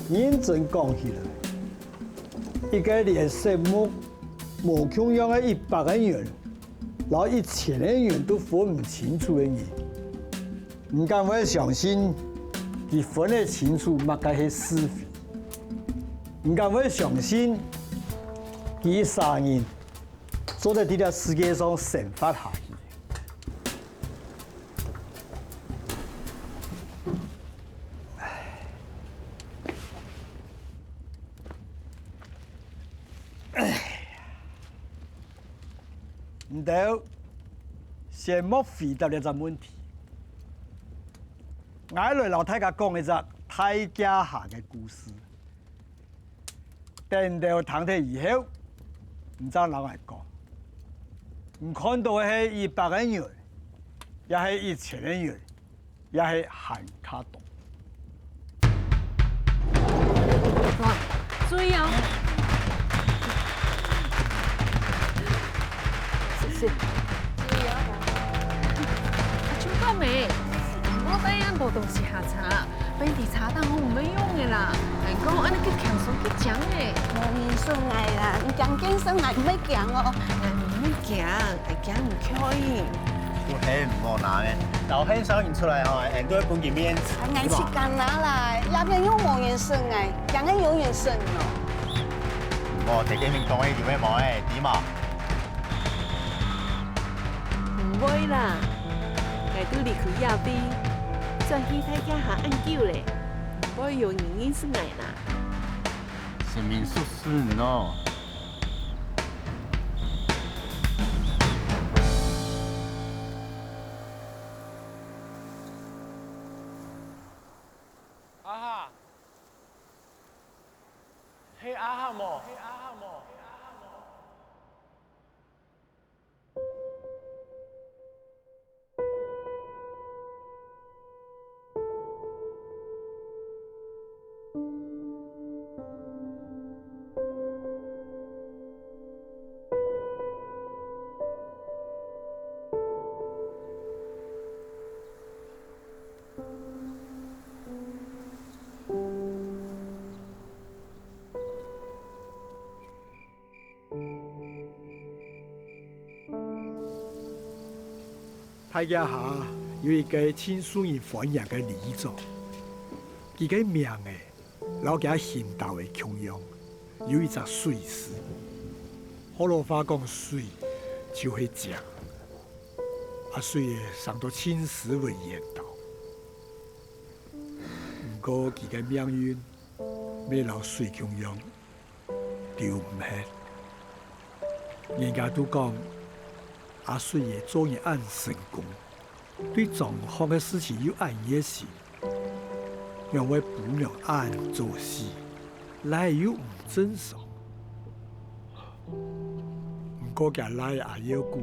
认真讲起来，一个连项目无穷样的100个人，然后1000个人都分唔清楚的人，唔敢会相信，佢分得清楚乜嘅係是非，唔敢会相信，佢3人做在呢個世界上生活下去。唔到，先莫回答呢個問題。我來老大家講一個太監下嘅故事。等到唐太以後，唔知老外講，唔看到係100個人，也係1000個人，也係喊卡多。來，注意啊！是。注意啊！做到未？我第一步都是下茶，俾啲茶單好唔咩用嘅啦。人講安尼去強手去講嘅。無面順藝啦，唔講健身藝唔要講哦。唔要講，係講唔可以。我係唔好拿嘅，但我很少認出來吼，人都會本見面。藝是幹哪來？那邊有無面順藝，講嘅有面順咯。我提幾名講嘅條咩毛誒？點啊？唔會啦，佢都離開後邊，再去睇家下按叫咧，唔會有人認識藝啦。是民宿順哦。阿哈，嘿阿哈莫，嘿阿哈莫。太監下有一個親屬於歡迎嘅李總，佢嘅名誒，老家行道嘅窮樣，有一隻水師。河洛話講水就係食，啊水誒上到青史為言道。不過佢嘅命運，未老水窮樣，丟唔起。人家都講。阿水爺做嘢按成功，對狀況嘅事情要按熱心，因為不能按做事，來又唔正常。唔過嘅來阿妖姑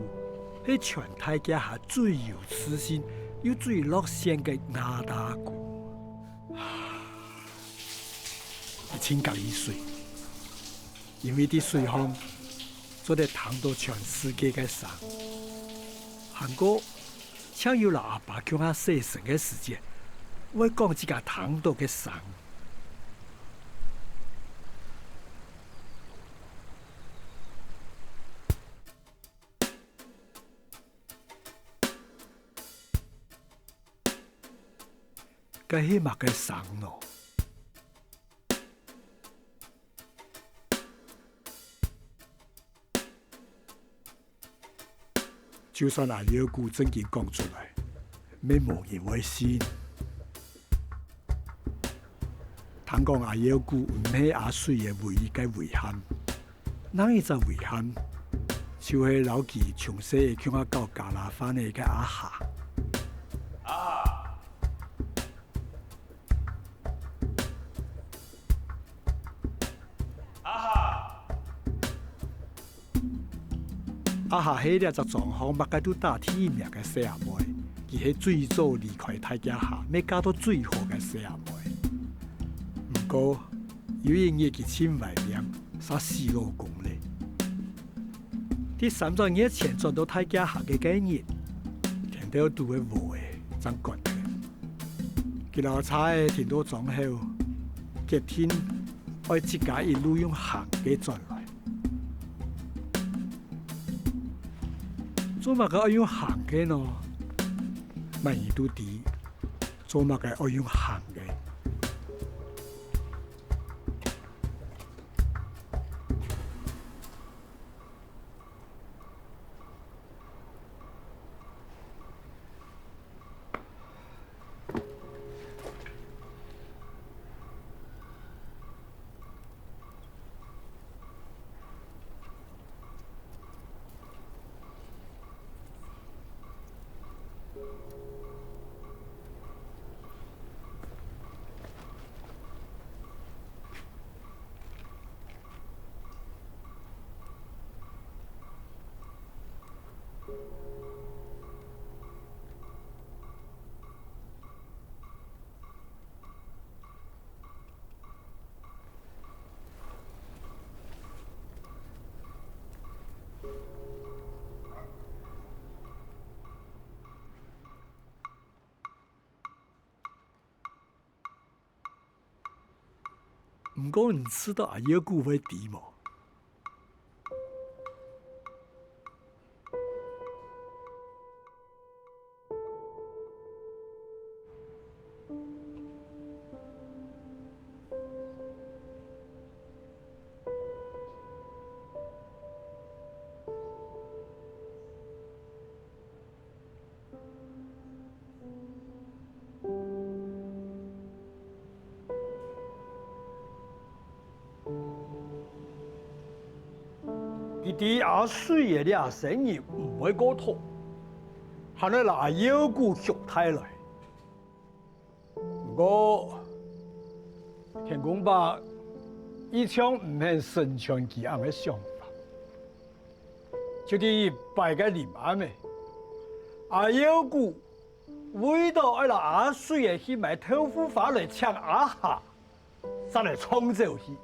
係全太家下最有自信又最落線嘅亞大姑，請教伊水，因為啲水項做得談到全世界嘅上。韓國搶有老阿爸叫我細神嘅時間，我講自家談到嘅上。個係乜嘅上咯？就算阿妖姑真件講出來，咩無人會信。聽講阿妖姑唔係阿水嘅唯一嘅遺憾，哪一隻遺憾？就係老記從細叫我教加拿翻嚟嘅阿夏。阿夏喺呢隻狀況，乜嘅都打天命嘅細阿妹，佢係最早離開太家下，未嫁到最好嘅細阿妹。不過有一日佢簽埋名，殺死老公咧。啲3年前轉到太家下嘅幾日，聽到都會無嘅，真覺嘅。佢老差聽到狀後，佢决定爱自家一路用行嘅转来。做乜嘅爱用行嘅呢？万一都知做乜嘅爱用行嘅？唔过你知道阿爷姑会点冇？佢哋阿水爺啲阿生意唔會過頭，係你拿腰股腳太來。不過田公伯一向唔係順從佢咁嘅想法，就啲拜個臨安嘅阿腰股為到愛拿阿水爺去買豆腐花來搶阿下，再嚟衝走去。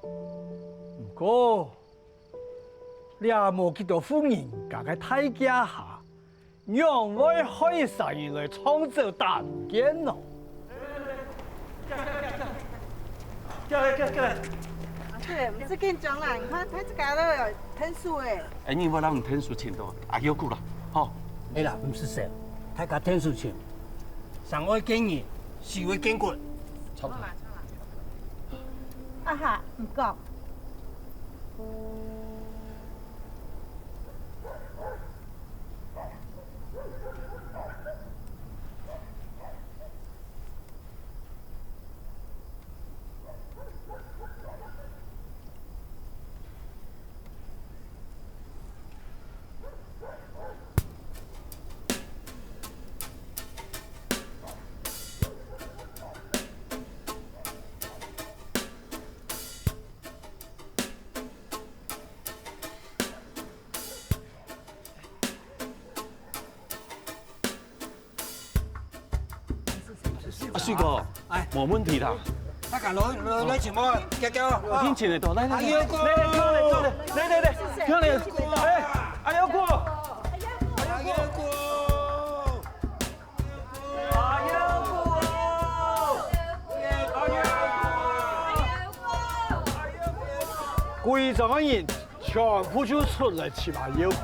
不過你也冇見到夫人家嘅大家下，讓我開生意來創造大見咯。對，唔是緊張啦，你看睇這家都有天數誒。哎，你我讓天數錢多，阿有股啦，好。你啦，唔是說，睇下天數錢，上位經驗，下位經過，差唔多。啊哈，唔講。阿水哥，哎，冇問題啦。大家攞錢冇，叫。天錢嚟到，嚟嚟嚟，阿優哥，嚟，哎，阿優哥，阿優哥，貴州人全部就出來請阿優股，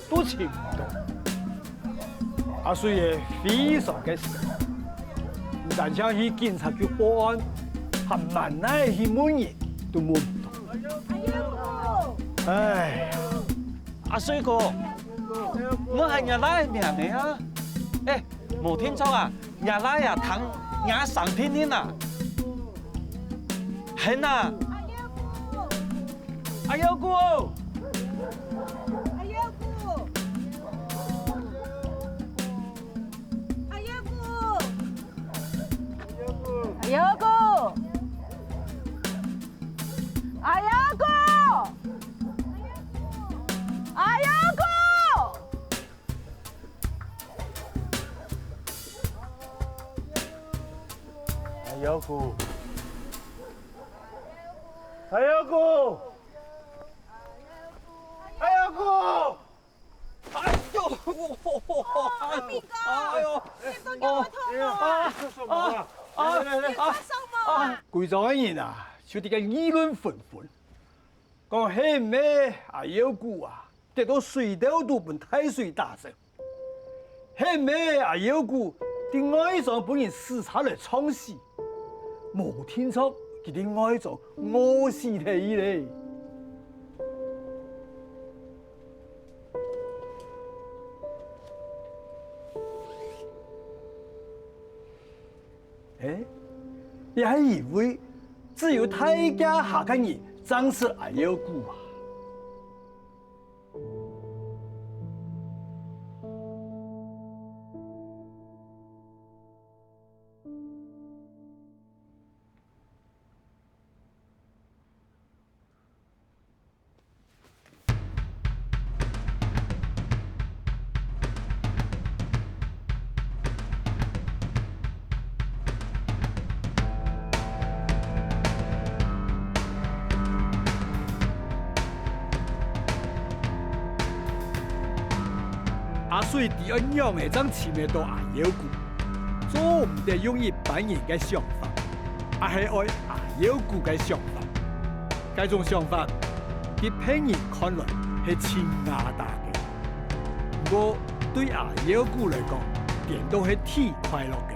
都請唔到。阿水爺非常嘅事。唔但想去警察局報案，還萬難去問人都問唔到。唉，阿水哥，我係日拉命嚟啊！誒，冇聽錯啊，日拉呀疼壓上天天啊，係啊！阿優姑，阿優哥，阿優哥，阿優哥，阿優姑，阿優姑，阿優姑，哎呦，你都叫我痛啊！啊！你快上網！贵州的人啊，就啲个议论纷纷，讲黑妹阿有股啊，得到水稻都被太水打走，黑妹阿有股啲外长本人视察来创死，冇听说佢啲外长饿死你咧。也係以為只有大家下個人真是愛有股啊！阿水第一樣係將前面到阿有股，做唔得用一般人嘅想法，而係愛阿有股嘅想法。這種想法，啲平人看來係前亞大嘅，不過對阿有股嚟講，點都係挺快樂嘅。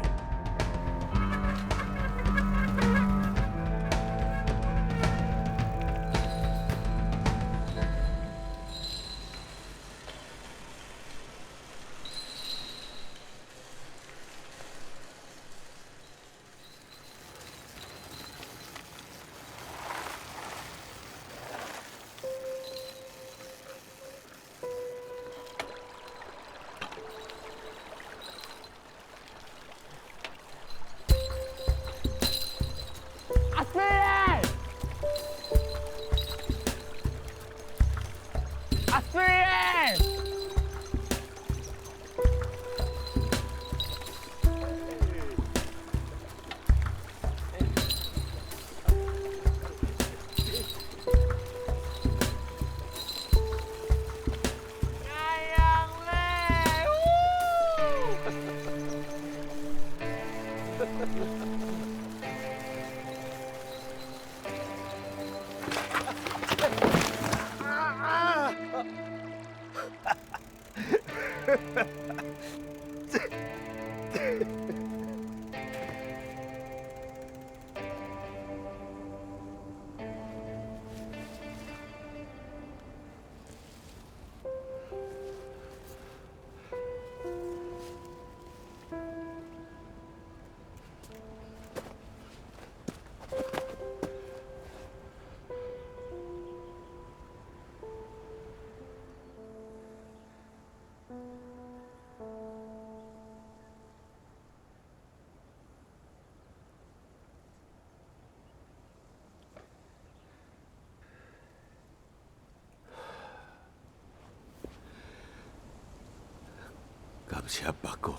感謝伯公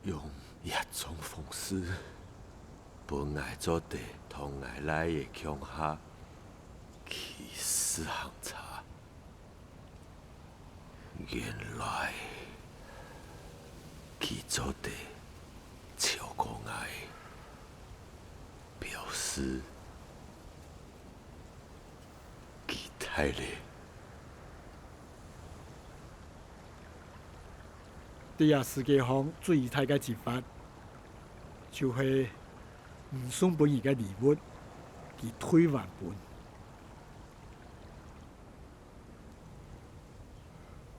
用一種方式，本愛做地同愛來嘅鄉下起死行茶。原來佢做地超過愛，表示佢太累。第二世界上最大嘅一法，就係唔送本而嘅禮物，佢退還本。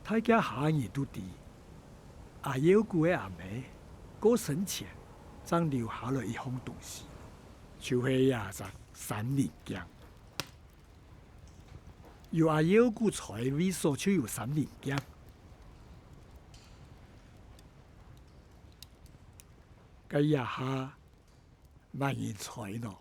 大家下人都知，阿有股嘅阿妹過生前，曾留下來一項東西，就係一隻三連鏡。有阿有股財位所就有三連鏡。這一下萬人才咯。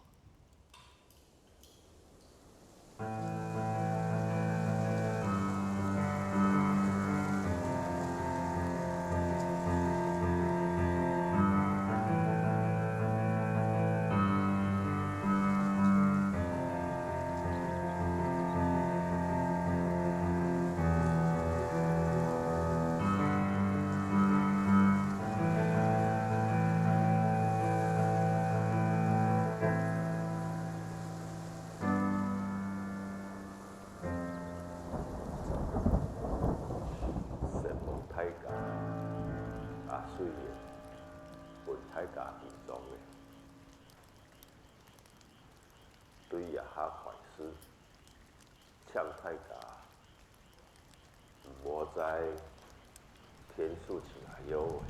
水也哈坏事，呛太家，无知天数起来有诶。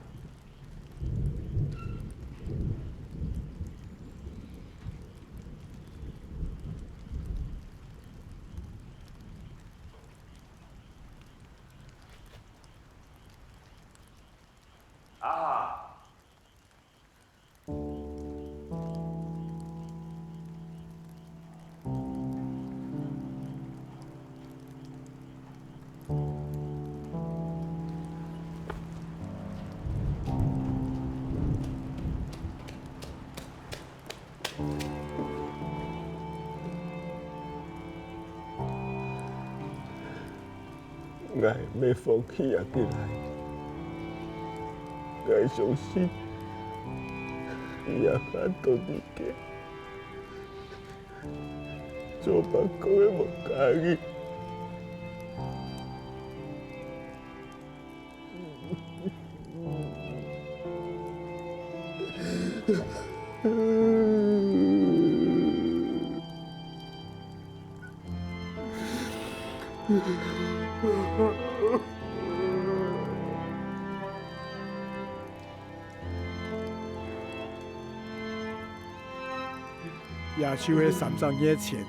啊！我要放弃啊！进来，我相信，伊也反倒你嘅，做别个嘅无介意。也手喺300年前，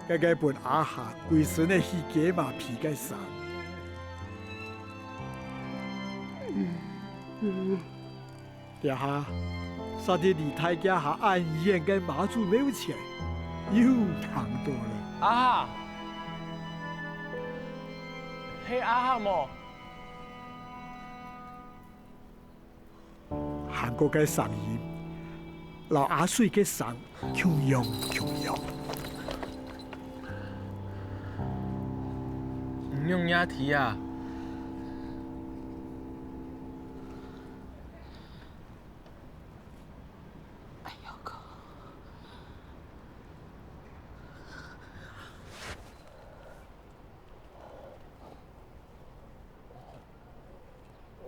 该个本阿下归顺的戏鸡马皮个衫。爹下，杀啲李太家下暗演嘅马祖没有钱，又扛多了。阿哈，嘿阿哈么？韩国嘅声音，老阿水嘅声，穷用穷用。唔用鸭蹄啊！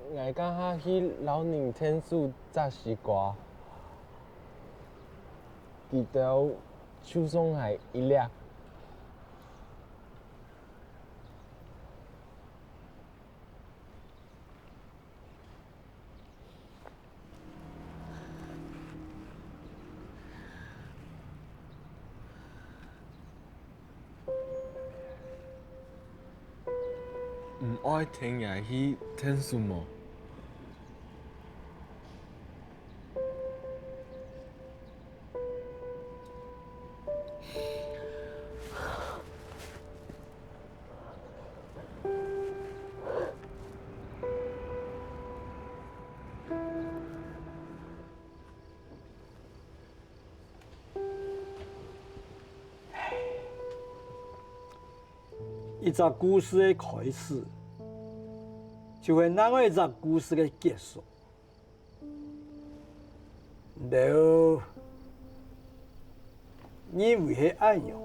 我刚下去老宁天数摘西瓜，记得手上还一粒。唔爱听也去听书么？一则故事的开始，就会那个一则故事的结束。然后，因为是暗样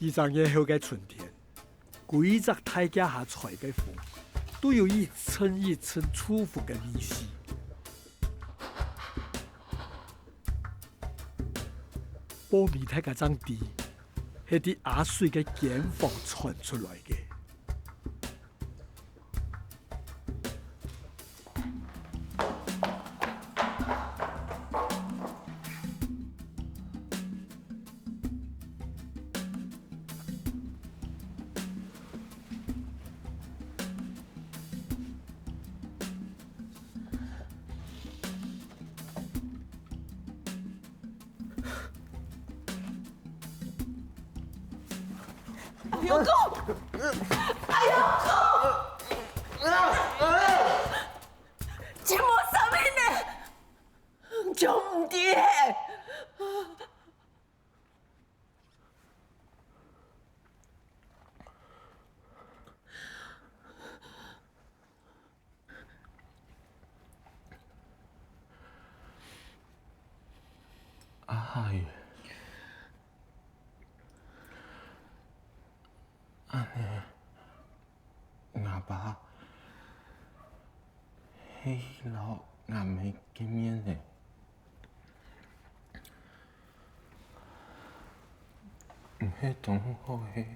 ，200年后的春天，规则大家下采的风，都有一层一层舒服的密息。苞米睇嗰張地，係啲阿水嘅間房傳出來嘅。有够！哎呦够！这么啥物呢？就唔对。嘿，老俺没见面呢。唔係同學嘅。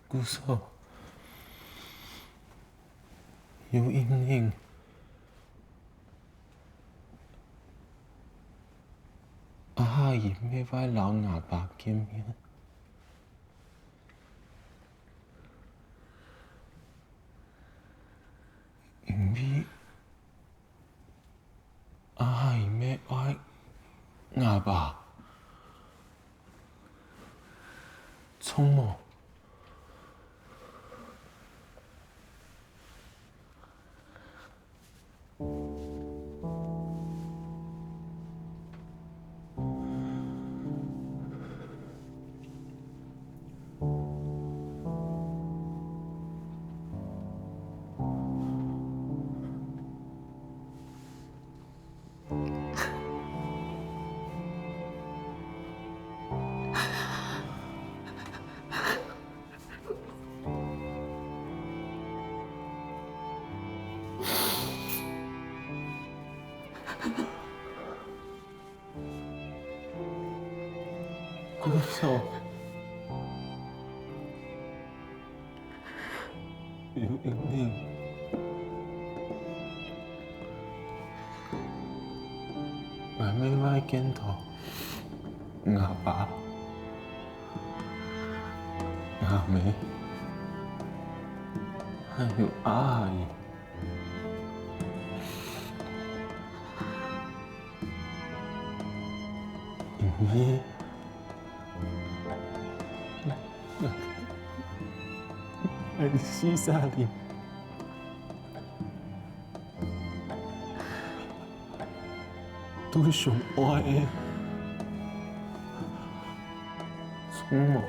姑嫂，有陰影。阿姨咩快老阿爸見面？因為阿姨咩快阿爸從冇。姑嫂，有陰影。我未來見到阿爸、阿妹，還有阿姨。因為喺西沙里，都上愛的，從冇。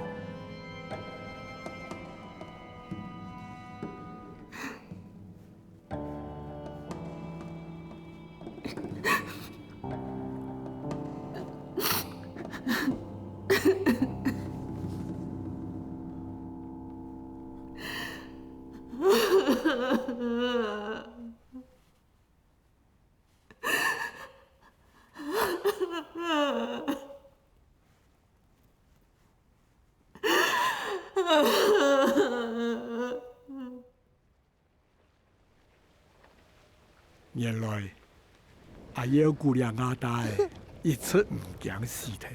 原來阿幺姑娘阿大一直唔驚死體，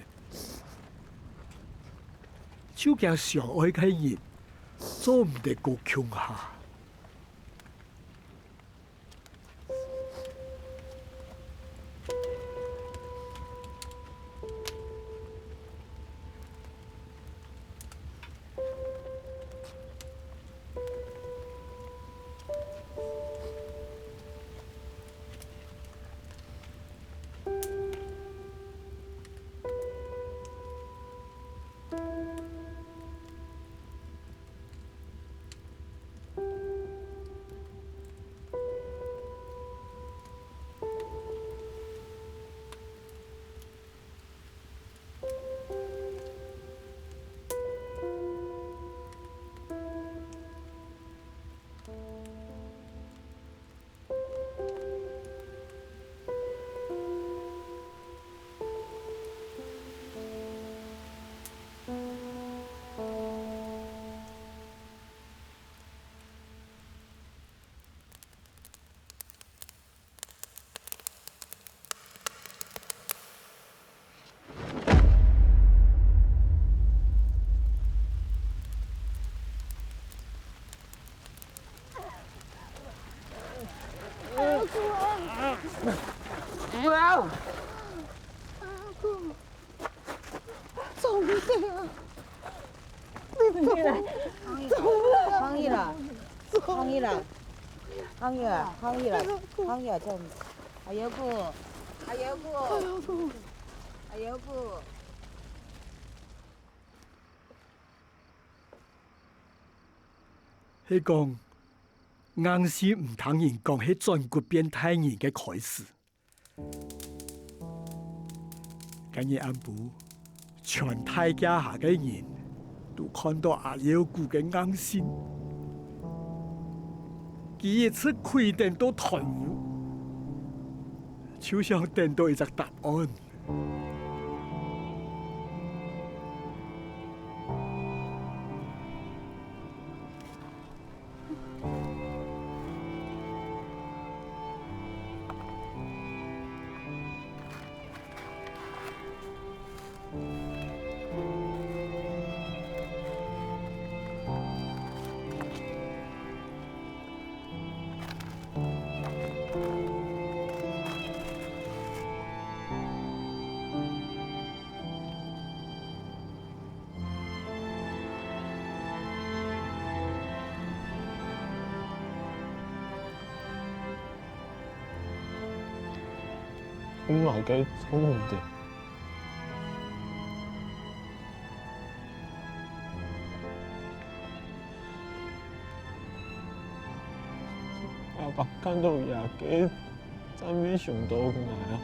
就驚上愛嘅人做唔得過強下。抗议了，抗议了，抗议了，抗议了，抗议了，좀 여보, 여보, 여보. 迄讲硬是唔通人讲，迄转骨变态人嘅开始。今日暗晡，全太家下嘅人都看到阿妖姑嘅硬心，佢一次开电到团屋，就想等到一个答案。咁埋嘅好唔掂。阿爸看到廿幾，真係上到嚟啊！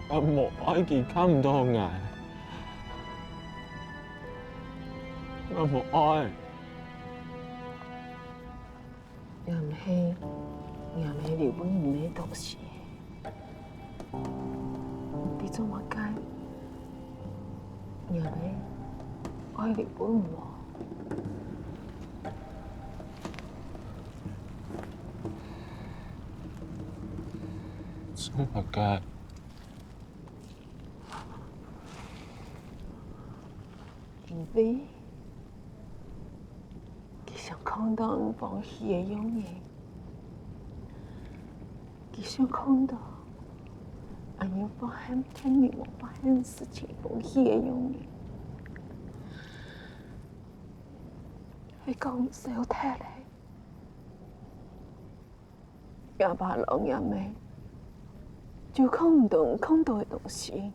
阿冇愛佢看唔到捱，阿冇愛。又唔係。也没留本唔咩东西，你做乜解？也没爱留本我。做乜解？因为佢想看到我放弃嘅永远。佢想看到阿英發現天明我發現事情放棄嘅永遠，佢講小睇你，也把人也未，就看唔到看到嘅東西。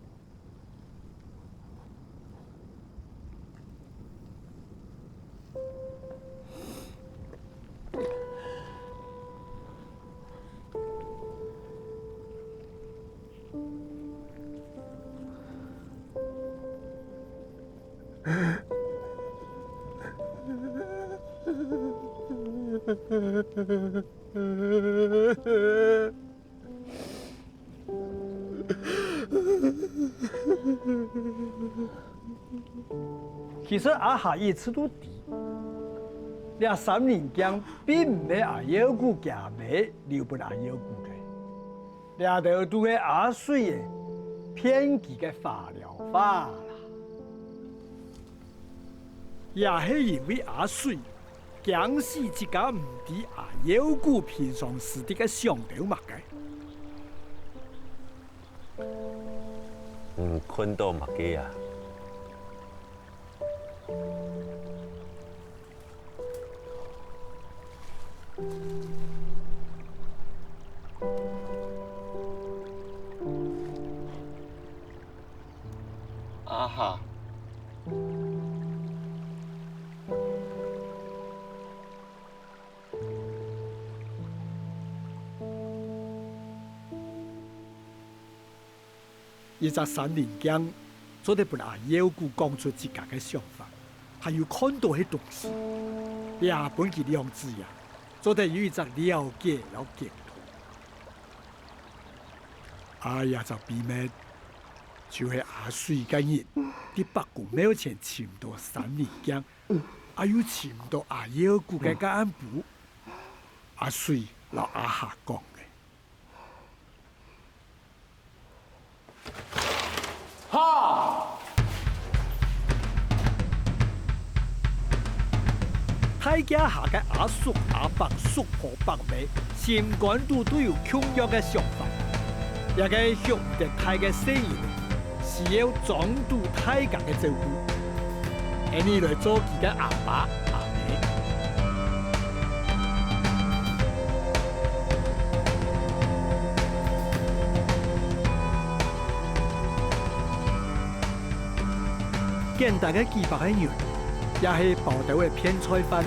其实阿下一次都低，俩三人江并唔系阿妖姑家妹留不阿妖姑嘅，俩头都系阿水嘅偏激嘅化疗法啦，也系因为阿水强势自家唔知阿妖姑平常时啲嘅上头物嘅。看到物嘅啊！阿夏，一隻三連江，做得本阿妖姑講出自家嘅想法，還有看到嘅東西，兩本佢兩字呀，做得有一隻了解了解圖。哎呀，就避免就係阿水嘅人，啲北宮廟前潛到三連江，還有潛到阿妖姑嘅間部，阿水留阿夏講。太家下嘅阿叔、阿伯、叔婆、伯妹，sempre都有同樣嘅想法，也個向得太嘅聲音，需要中度太监的照顾，而你来做佢嘅阿爸阿妹。简单嘅几百个人，也係报道嘅偏菜饭，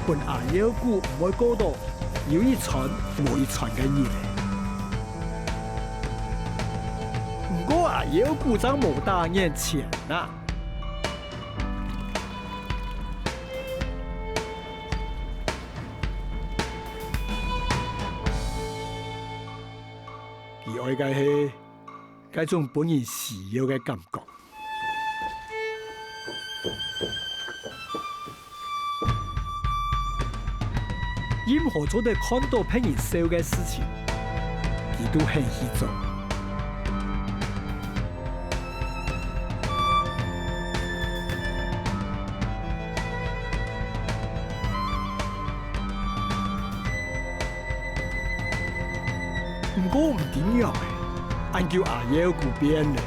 伴阿妖姑唔會過到有一傳冇一傳嘅嘢。唔過阿妖姑真冇打眼前啊！佢愛嘅係嗰種本人需要嘅感覺。任何做得看到別人笑嘅事情，佢都很去做。唔過唔點樣嘅，按叫阿妖姑變嘅。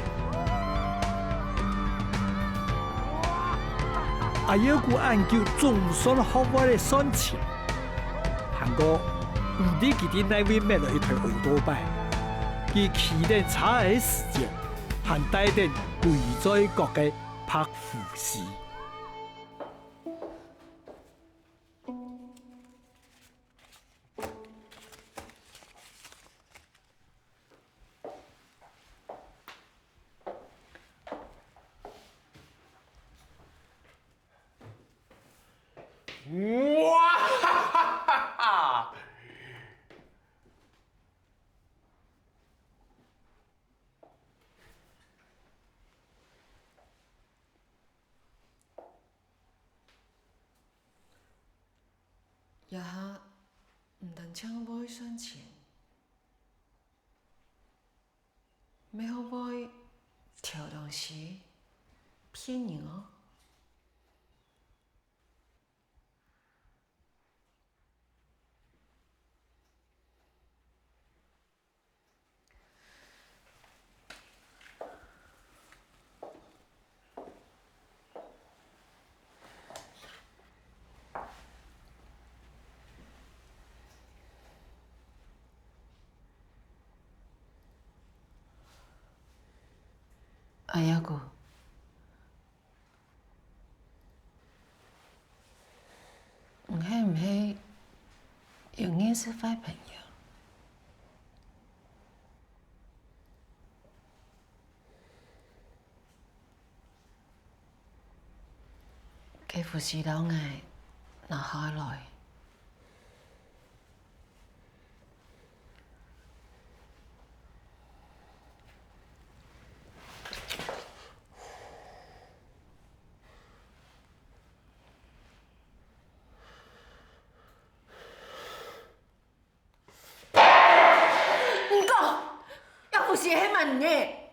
阿妖姑按叫總算學會嚟算錢。不過，唔知佢哋那位買了一台奧多拜，佢期待差嘅時間，還帶點貴在國嘅拍富士。也下唔等搶杯算錢，咪好杯挑東西騙人哦。阿妖姑，唔係永遠是壞朋友。佢扶持到我拿下來。不是迄萬嘅。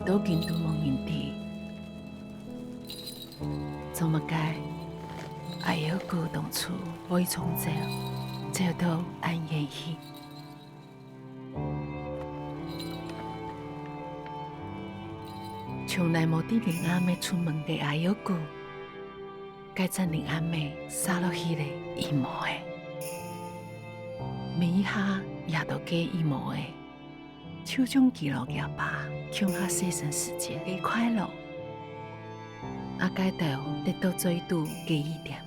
都见到无人地，做乜解？阿有个当初会从走到安逸去。从来无伫林阿妹出门嘅阿有个，该将林阿妹撒落去个羽毛诶，每一下也都加羽毛诶，手中记录也罢，向下细生世界嘅快乐。阿该到得到最多嘅一点，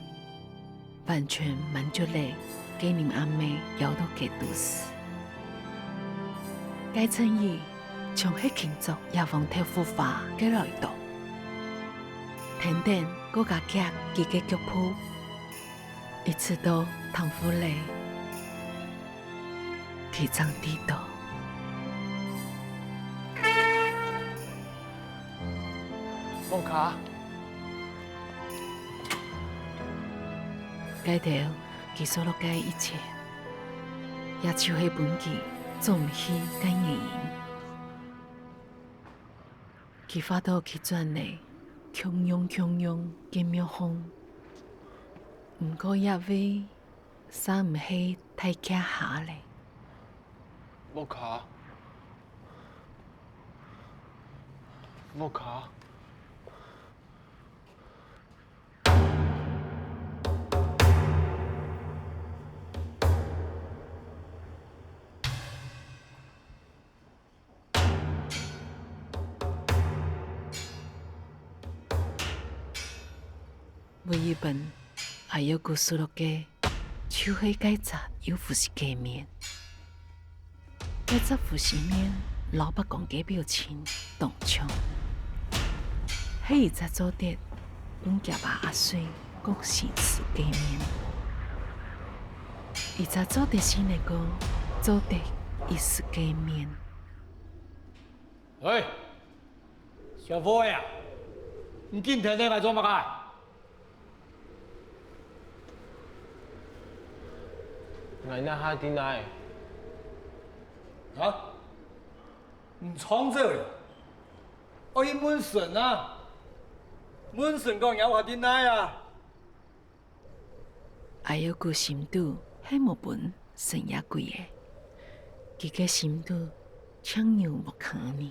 完全满足了给林阿妹要到嘅都市。该称意。从迄庆祝也往头复发嘅来到，天天各家脚几个脚谱，一直到唐夫雷提倡地道。莫卡，该条记述了该一切，也就迄本记总唔起该原因。佢發到佢轉嚟，強擁嘅妙風，唔過一位三唔係太假下嚟。莫卡，莫卡。每一本还有故事落嘅，就係改雜有副是界面，改雜副是面老伯講嘅表情動唱，係一隻做啲本夾把阿水講是詞界面，一隻做啲是那個做啲意思界面。喂，小伙呀，你今天嚟做乜嘢？我那下啲奶，啊？唔創造了？我要滿神啊！滿神講有話啲奶啊！還有個心度係無本成也貴嘅，佢嘅心度強有無可能。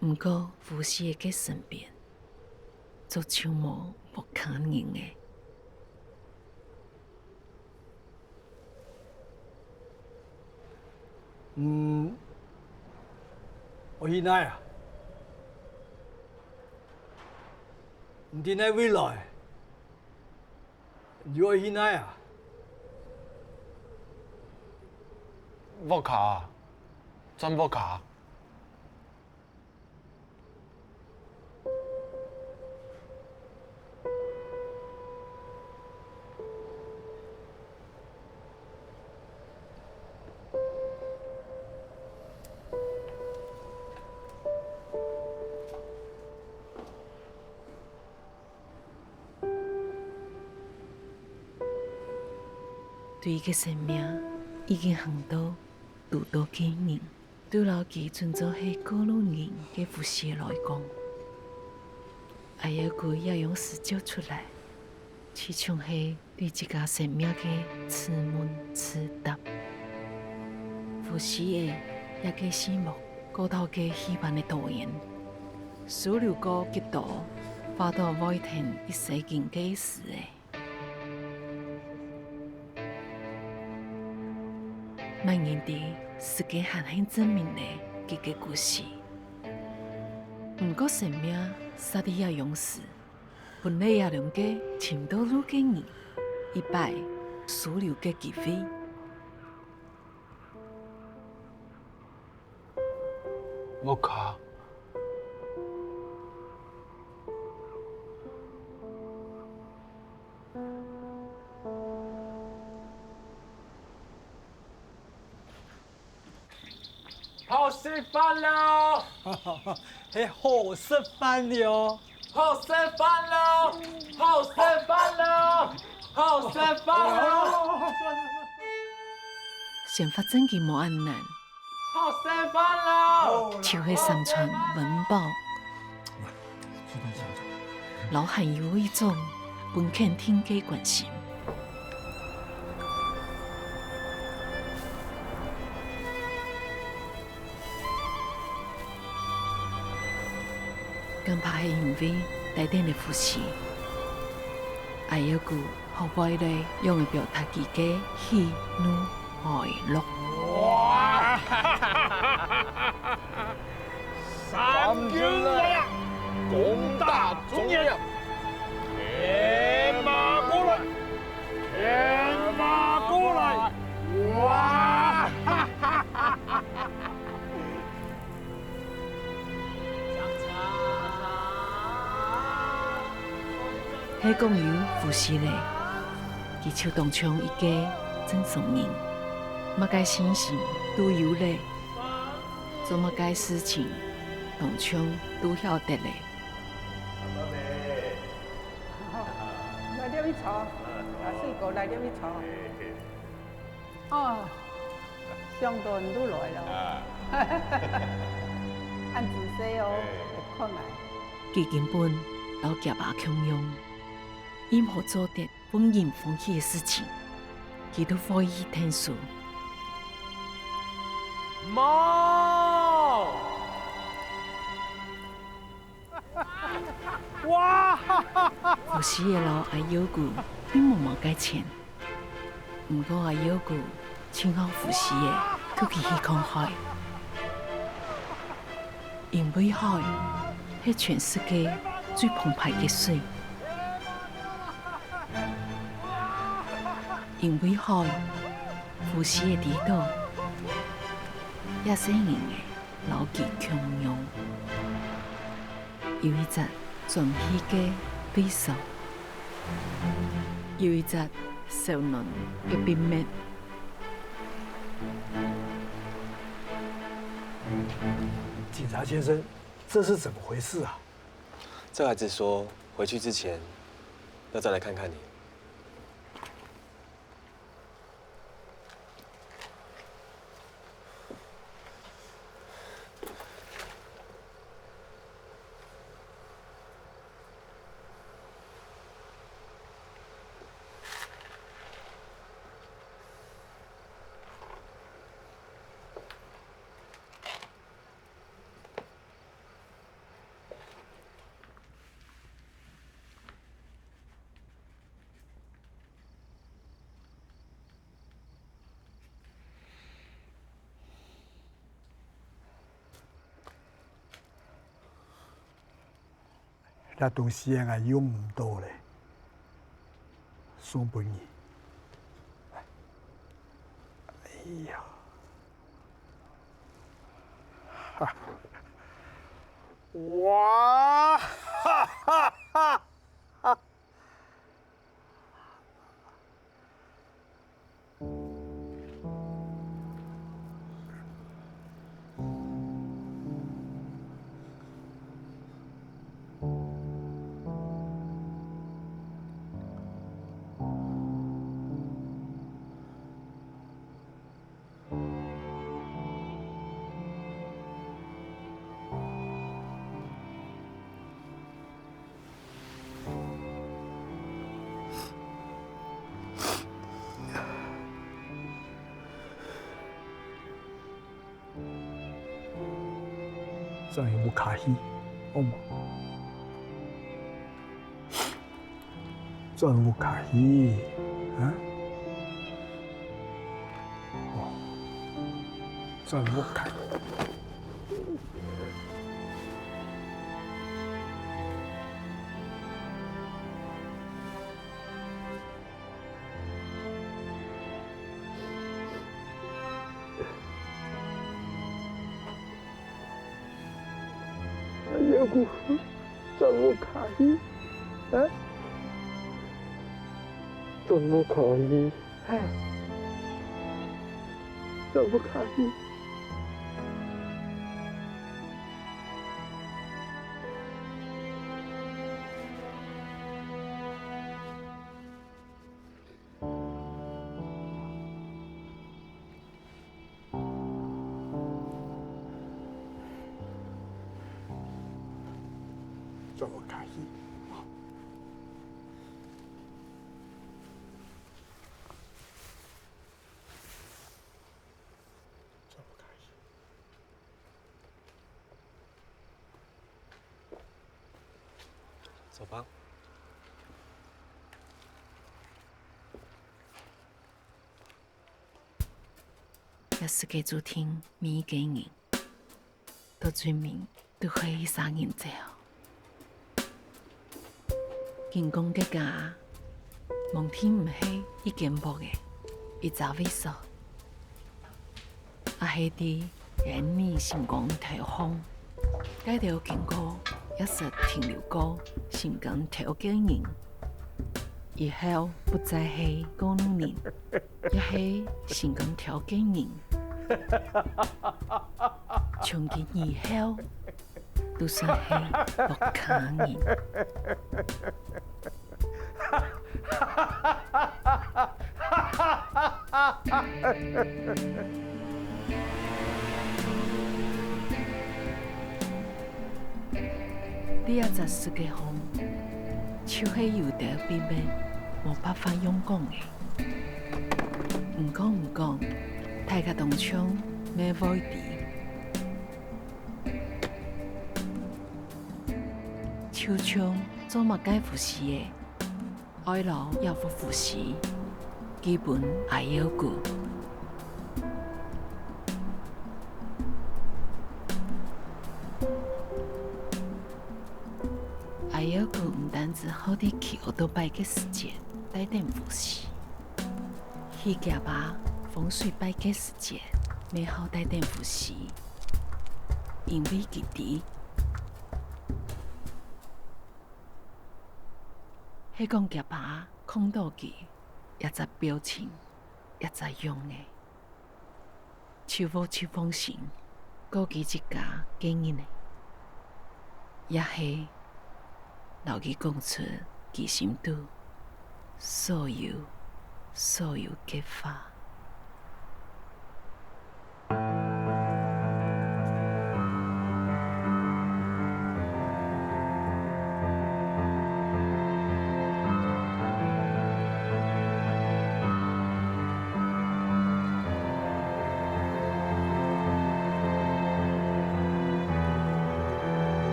唔過夫妻嘅身邊，就像無可能嘅。我現在啊，唔知你未來，如果現在啊，莫卡，真莫卡。對伊嘅生命已經行到拄到嘅人，對老佢存做係過路人嘅夫妻來講，還有佢要用事照出來，始終係對自家生命嘅自問自答。夫妻嘅一個視目，高頭嘅希望嘅導演，數流個極度，發到外天一世經嘅事嘅。萬年地是個罕很證明的一個故事。唔過生命殺得也勇士，本來也兩個尋到路嘅人，一擺所留嘅機會。莫卡。好食飯了，係好食飯了，好食飯了，好食飯了，好食飯了。想法真嘅冇咁難，好食吃饭了。就会上传文报，老汉有一种本肯听嘅关心。更怕係因為大點嘅呼吸，還有句好怪咧，用嚟表達自己喜怒哀樂。哇！三军啊，攻打中原，天马过来，天马过来，哇！哈哈哈哈哈！喺講有呼吸咧，佢就當唱一個正常人，乜嘅心情都有咧，做乜嘅事情當唱都曉得咧。來點去炒，啊，水果來點去炒。哦，上頓都來了。按自細哦，看來。佢根本老夾把強用。任何做得本人放棄嘅事情，佢都可以聽數。冇！哇！呼吸嘅老阿友姑並冇計錢，唔過阿友姑清好呼吸嘅，佢去看海，因為海係全世界最澎湃嘅水。因為海呼吸嘅地道，也是人嘅老極強用，有一隻全氣嘅對手，有一隻少年嘅秘密。警察先生，这是怎么回事啊？这孩子说回去之前要再来看看你。那东西啊，用唔到咧，送俾你。哎呀，哈，哇！哈哈哈哈！真係冇卡氣，好嘛？真係冇卡氣，啊？哦，真係冇卡。Aku selalu kali, selalu kali, selalu kali. 去。走吧。也是给主听每一个人，到最面都可以杀人者。人工嘅家，望天唔係一件薄嘅，一扎微縮，啊係啲人呢成功台風，街條經過一時停留過成功條嘅人，以後不再係公路人，也係成功條嘅人。從今以後，都算係六卡人。呢一隻世界上，就是有啲秘密冇辦法用講嘅。唔講，大家當場咩會啲。超像做乜該呼吸嘅，愛老要不呼吸，基本係要顧。愛要顧唔單止好啲去學到拜嘅時間，帶點呼吸；去夾把風水拜嘅時間，未好帶點呼吸，因為佢哋。係講夾把看到嘅一隻表情，一隻樣嘅，超無超風神，嗰幾隻家經驗嘅，也係留佢講出佢心度所有嘅話。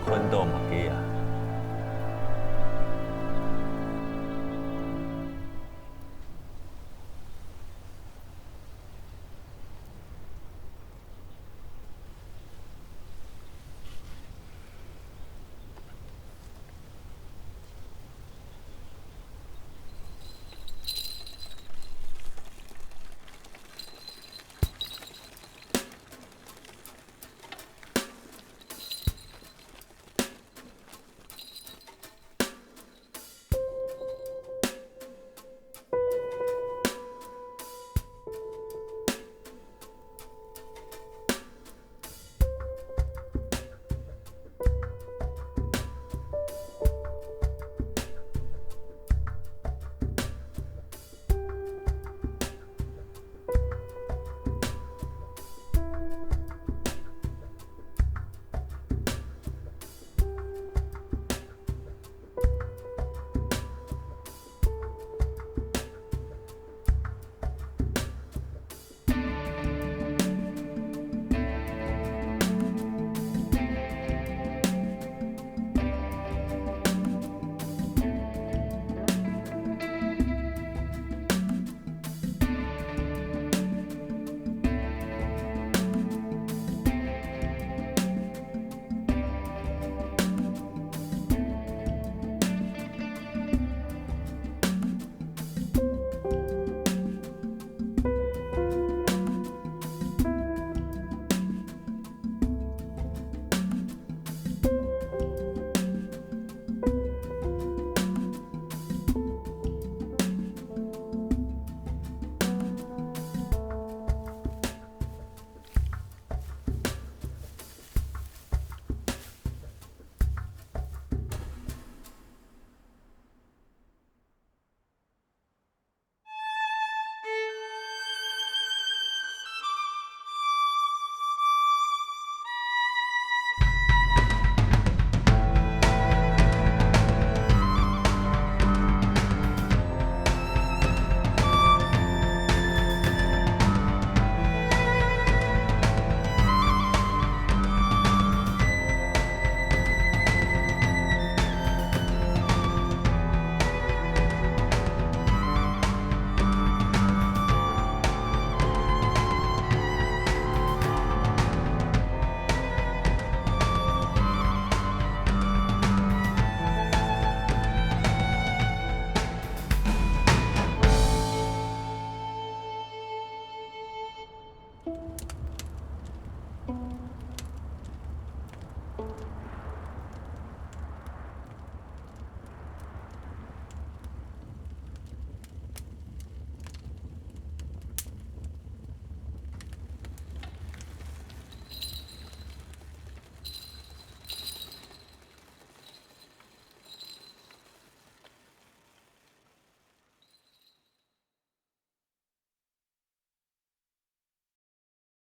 看到嘛嘅啊！